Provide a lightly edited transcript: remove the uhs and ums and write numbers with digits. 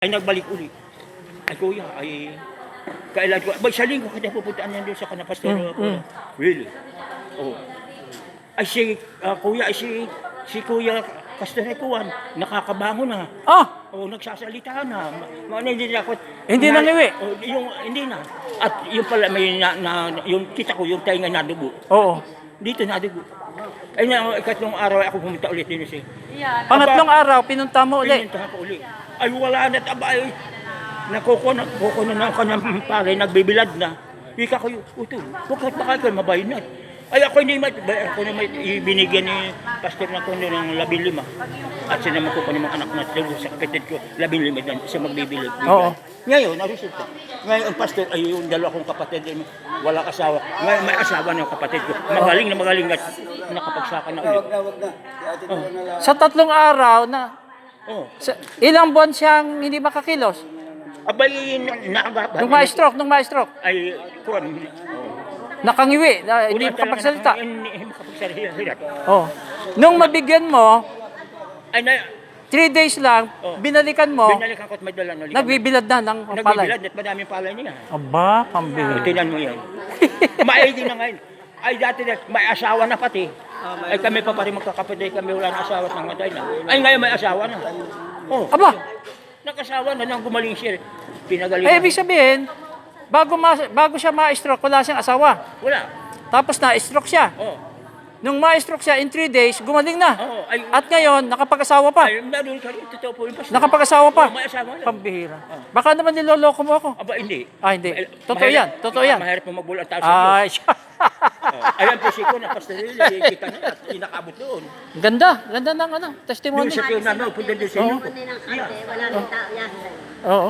Ay nagbalik uli. Ay kuya, ay kailan ko, sa linggo kada pupuntaan yan doon sa kanapastor. Really? Oh. Ay kuya, si kuya Pastor Kuwan, nakakabango na. Ah! Oh, nagsasalita na. Hindi na ako. Hindi na ngiwi? Oh, hindi na. At yung pala, may yung kita ko, yung tainga na dugo. Oo. Dito na dugo. Ay na, ikatlong araw ako pumunta ulit din siya. Pangatlong araw, pinunta mo ulit. Pinunta ko ulit. Ay wala na tabay. Nakuko na ako ng pare, nagbibilad na. Ika ko yung, bakit bakal mabayad. Ay ako na may ibinigyan ni pastor na kuno ng 15. At sinama ko pa ng mga anak na sa kapatid ko, 15 din siya magbibilad. Oo. Ngayon, naresulta. Ngayon, ang pastor, ay yung dalawa kong kapatid, wala asawa. Ngayon, may asawa ng kapatid ko. Magaling at nakapagsaka na ulit. Sa 3 araw na, Oh. ilang buwan siyang hindi makakilos? Abay, naagaba. Nung ma-stroke. Ay, kuwan. Nakangiwi, hindi makapagsalita. Hindi makapagsalita. Oh. Nung mabigyan mo, Ay, 3 days lang, binalikan mo, binalikan ko at may dala. nagbibilad na ng palay. Nagbibilad at madaming palay niya. Aba, pambihira. Tinan mo yan. Maigi na ngayon. Ay, dati may asawa na pati. Ay, kami pa rin magkakapatid. Kami wala na asawa at nangatay na. Ay, ngayon may asawa na. Oh, Aba, nakasawa na nang gumaling siya. ay Pinagaling. ibig sabihin, bago siya ma-stroke, wala siyang asawa. Wala. Tapos na-stroke siya. Oh. Nung ma-stroke siya, in 3 days, gumaling na. Oo, ay- At ngayon, nakapag-asawa pa. Ay, meron ka rin. Totoo po yung pastor. Nakapag-asawa pa. Oh, may asawa na. Pambihira. Baka naman niloloko mo ako. Aba, hindi. Ah, hindi. Totoo yan. Totoo yan. Mahirap mo magbulat tayo sa Diyos. Ay, siya. Oh, ayan po si Kuya, pastor Lili, kita na at inakabot doon. Ganda. Ganda ng ano, testimony. Yung sa Kuya namin, punta doon sa inyo. Kundi ng ate, wala nang tao yan. Oo.